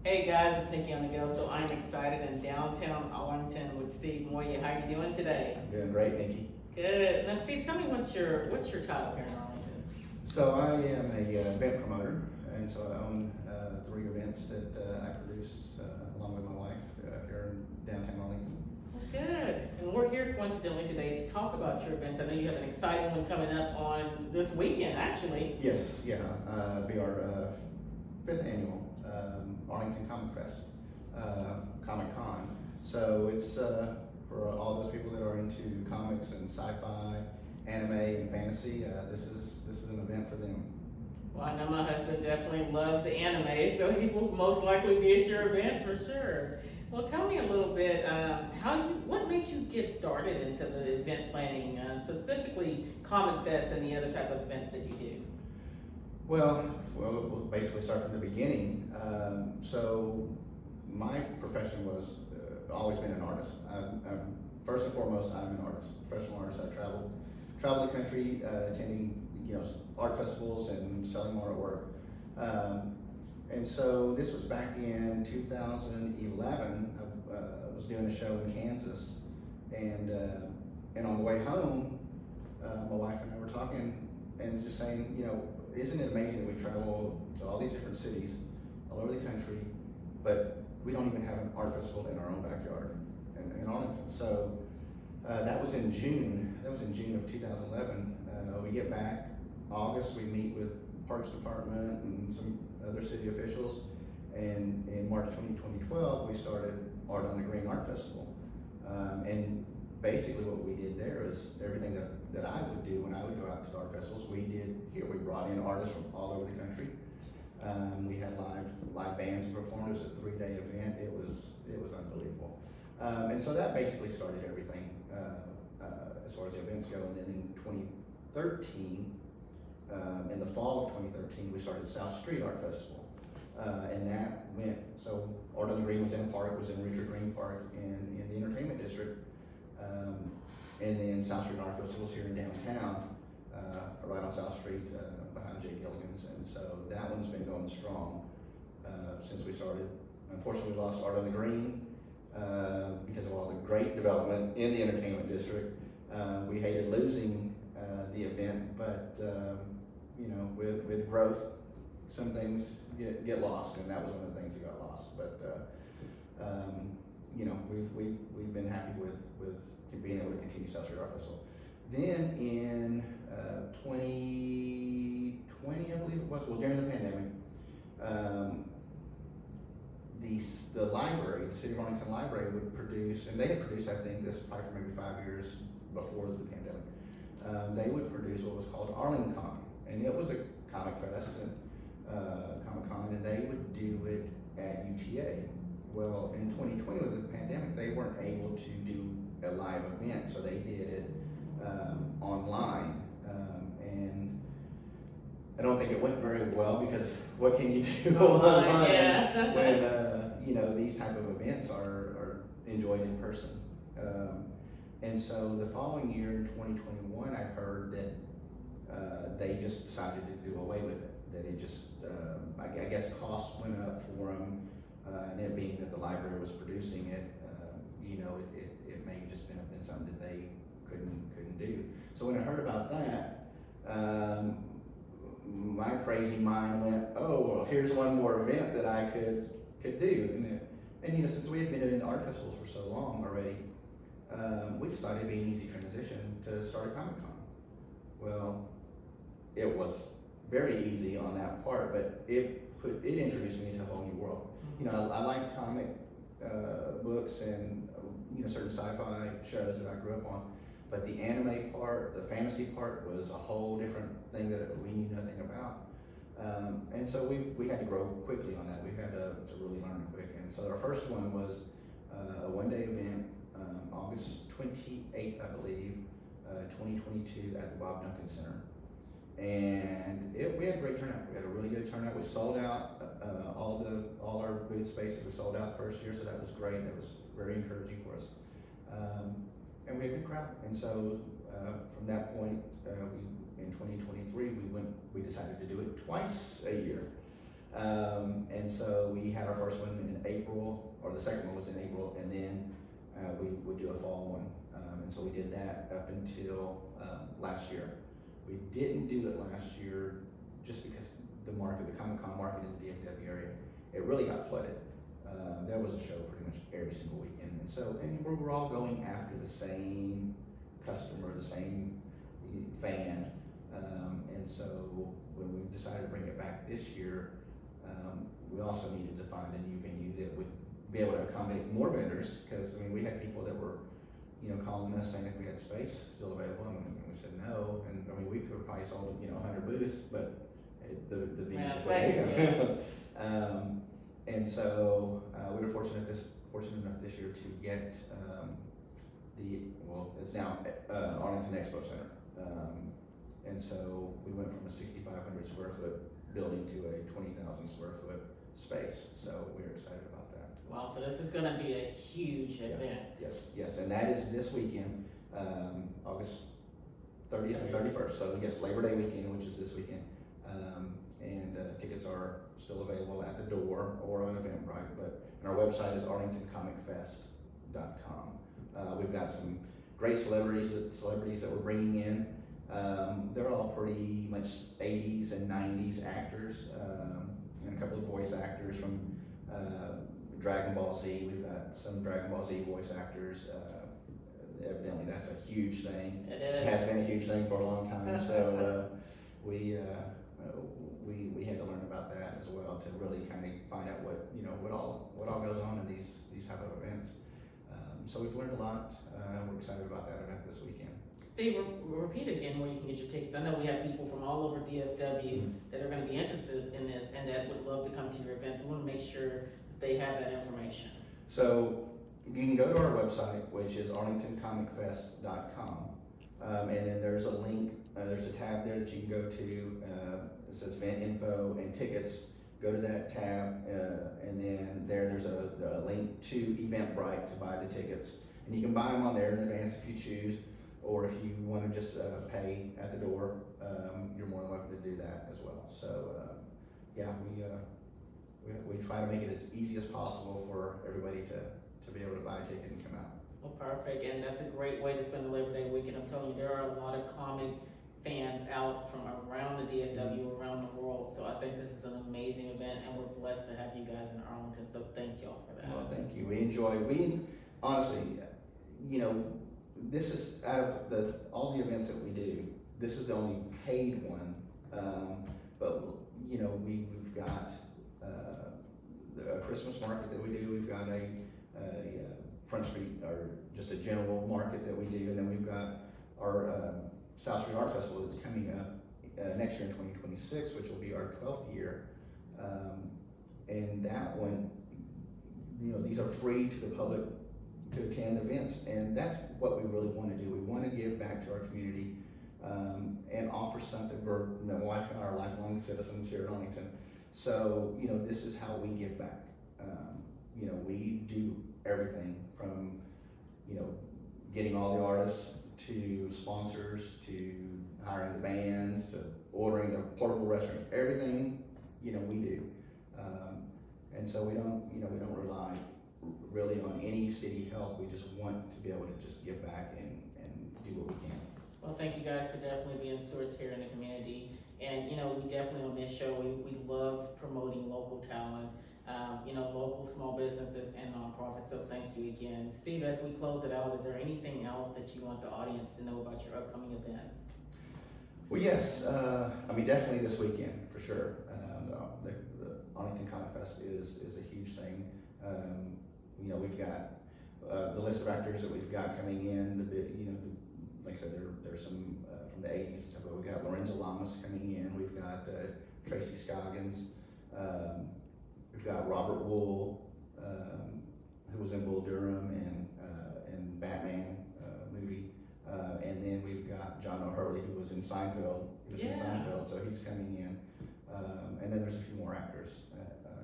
Hey guys, it's Nikki on the go. So I'm excited in downtown Arlington with Steve Moya. How you doing today? I'm doing great, Nikki. Good. Now, Steve, tell me what's your title here in Arlington? So I am a event promoter, and so I own three events that I produce along with my wife here in downtown Arlington. Well, good. And we're here coincidentally today to talk about your events. I know you have an exciting one coming up on this weekend, actually. Yes, yeah, it'll be our fifth annual Arlington Comic Fest, Comic Con. So it's for all those people that are into comics and sci-fi, anime, and fantasy. This is an event for them. Well, I know my husband definitely loves the anime, so he will most likely be at your event for sure. Well, tell me a little bit what made you get started into the event planning, specifically Comic Fest and the other type of events that you do. Well, we'll basically start from the beginning. So my profession was always been an artist. First and foremost, I'm an artist, professional artist. I traveled the country, attending art festivals and selling my artwork. And so this was back in 2011. I was doing a show in Kansas, and on the way home, my wife and I were talking and just saying, isn't it amazing that we travel to all these different cities all over the country, but we don't even have an art festival in our own backyard in Arlington. So that was in June. That was in June of 2011. We get back August. We meet with Parks Department and some other city officials, and in March 2012 we started Art on the Green Art Festival. And basically what we did there is everything that I would do when I would go out to art festivals, we did here. We brought in artists from all over the country. We had live bands and performers. A 3-day event. It was unbelievable. And so that basically started everything as far as the events go. And then in 2013, in the fall of 2013, we started South Street Art Festival. And that went, so Art on the Green was in a park, was in Richard Green Park in the entertainment district. And then South Street Art Festival's here in downtown, right on South Street, behind Jay Gilligan's. And so that one's been going strong since we started. Unfortunately, we lost Art on the Green because of all the great development in the entertainment district. We hated losing the event, but with growth, some things get lost, and that was one of the things that got lost. But we've been happy with being able to continue South Street Art Festival. Then in 2020, I believe it was, well, during the pandemic, the library, the City of Arlington Library would produce, and they had produced, I think, this probably for maybe 5 years before the pandemic. They would produce what was called Arlington, and it was a comic fest and Comic Con, and they would do it at UTA. Well, in 2020 with the pandemic, they weren't able to do a live event, so they did it online. And I don't think it went very well, because what can you do online Yeah. when these type of events are enjoyed in person? And so the following year in 2021, I heard that they just decided to do away with it. That it just, I guess costs went up for them, and it being that the library was producing it, it may have just been something that they couldn't do. So when I heard about that, my crazy mind went, oh, well, here's one more event that I could do. And since we had been doing art festivals for so long already, we decided it'd be an easy transition to start a Comic Con. Well, it was very easy on that part, but it introduced me to a whole new world. I like comic books and certain sci-fi shows that I grew up on, but the anime part, the fantasy part, was a whole different thing that we knew nothing about. And so we had to grow quickly on that. We had to really learn quick. And so our first one was a 1-day event, August 28th, I believe, 2022, at the Bob Duncan Center. And we had a great turnout. We had a really good turnout. We sold out all our booth spaces. We sold out the first year, so that was great. That was very encouraging for us. And we had a good crowd. And so from that point, in 2023, we decided to do it twice a year. And so we had our first one in April, or the second one was in April, and then we would do a fall one. And so we did that up until last year. We didn't do it last year just because the Comic-Con market in the DFW area, it really got flooded. There was a show pretty much every single weekend. And so, and we're all going after the same customer, the same fan. And so when we decided to bring it back this year, we also needed to find a new venue that would be able to accommodate more vendors, because I mean, we had people that were, calling us saying if we had space still available, and we said no. And I mean, we could have probably sold, 100 booths, but the venue just wasn't. And so we were fortunate enough this year to get it's now Arlington Expo Center. And so we went from a 6,500 square foot building to a 20,000 square foot space. So we're excited about that. Wow, so this is going to be a huge event. Yes, and that is this weekend, August 30th and 31st. So yes, Labor Day weekend, which is this weekend. And tickets are still available at the door or on Eventbrite, and our website is arlingtoncomicfest.com. We've got some great celebrities that we're bringing in. They're all pretty much 80s and 90s actors, and a couple of voice actors from Dragon Ball Z. We've got some Dragon Ball Z voice actors. Evidently, that's a huge thing. It is. It has been a huge thing for a long time. So we had to learn about that as well to really kind of find out what all goes on in these type of events. So we've learned a lot. We're excited about that event this weekend. Steve, repeat again where you can get your tickets. I know we have people from all over DFW that are going to be interested in this and that would love to come to your events. We want to make sure that they have that information. So you can go to our website, which is arlingtoncomicfest.com, and then there's a link, there's a tab there that you can go to. It says event info and tickets. Go to that tab, and then there's a link to Eventbrite to buy the tickets. And you can buy them on there in advance if you choose, or if you want to just pay at the door, you're more than welcome to do that as well. So we try to make it as easy as possible for everybody to be able to buy a ticket and come out. Well, perfect, and that's a great way to spend the Labor Day weekend. I'm telling you, there are a lot of comic fans out from around the DFW, around the world. So I think this is an amazing event, and we're blessed to have you guys in Arlington. So thank y'all for that. Well, thank you. We honestly, this is out of all the events that we do, this is the only paid one. But we've got a Christmas market that we do. We've got a Front Street, or just a general market that we do, and then we've got our South Street Art Festival that's coming up next year in 2026, which will be our 12th year. And that one, these are free to the public to attend events, and that's what we really want to do. We want to give back to our community and offer something. My wife and I are lifelong citizens here in Arlington, so this is how we give back. We do everything from getting all the artists to sponsors to hiring the bands to ordering the portable restrooms. Everything we do, and so we don't rely really on any city help. We just want to be able to just give back and do what we can. Well, thank you guys for definitely being stewards here in the community. And we definitely on this show, we love promoting local talent, local small businesses and nonprofits. So thank you again. Steve, as we close it out, is there anything else that you want the audience to know about your upcoming events? Well, yes, definitely this weekend for sure. The Arlington Comic Fest is a huge thing. We've got the list of actors that we've got coming in. Like I said, there's some from the 80s and stuff. But we've got Lorenzo Lamas coming in. We've got Tracy Scoggins. We've got Robert Wool, who was in Bull Durham and Batman movie. And then we've got John O'Hurley, who was in Seinfeld. So he's coming in. And then there's a few more actors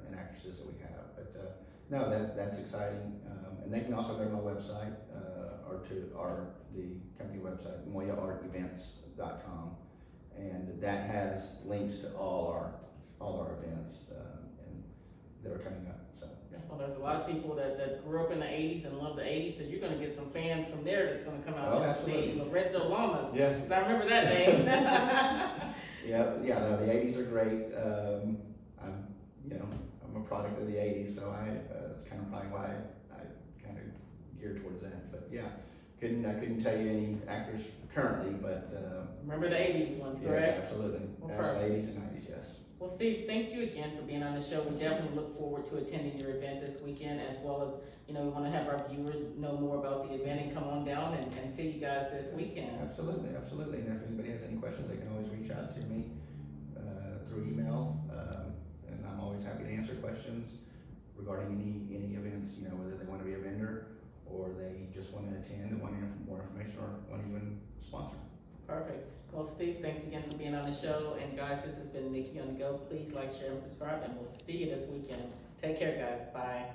and actresses that we have. But no, that's exciting. And they can also go to my website or to the company website, moyaartevents.com, and that has links to all our all our events, and that are coming up, so, yeah. Well, there's a lot of people that grew up in the eighties and love the eighties, so you're gonna get some fans from there that's gonna come out Oh, just to see absolutely. Lorenzo Lamas. Yeah. Cause I remember that name. Yeah, no, the eighties are great, I'm a product of the eighties, so that's kind of probably why I kind of geared towards that, but yeah. I couldn't tell you any actors currently, but, Remember the eighties ones, yes, correct? absolutely, Well, absolutely, perfect. eighties and nineties, yes. Well, Steve, thank you again for being on the show. We definitely look forward to attending your event this weekend, as well as, we wanna have our viewers know more about the event and come on down and see you guys this weekend. Absolutely, absolutely, and if anybody has any questions, they can always reach out to me, through email, and I'm always happy to answer questions regarding any events, whether they wanna be a vendor, or they just wanna attend and want more information, or want to even sponsor. Perfect. Well, Steve, thanks again for being on the show. And guys, this has been Nikki on the Go. Please like, share, and subscribe, and we'll see you this weekend. Take care, guys. Bye.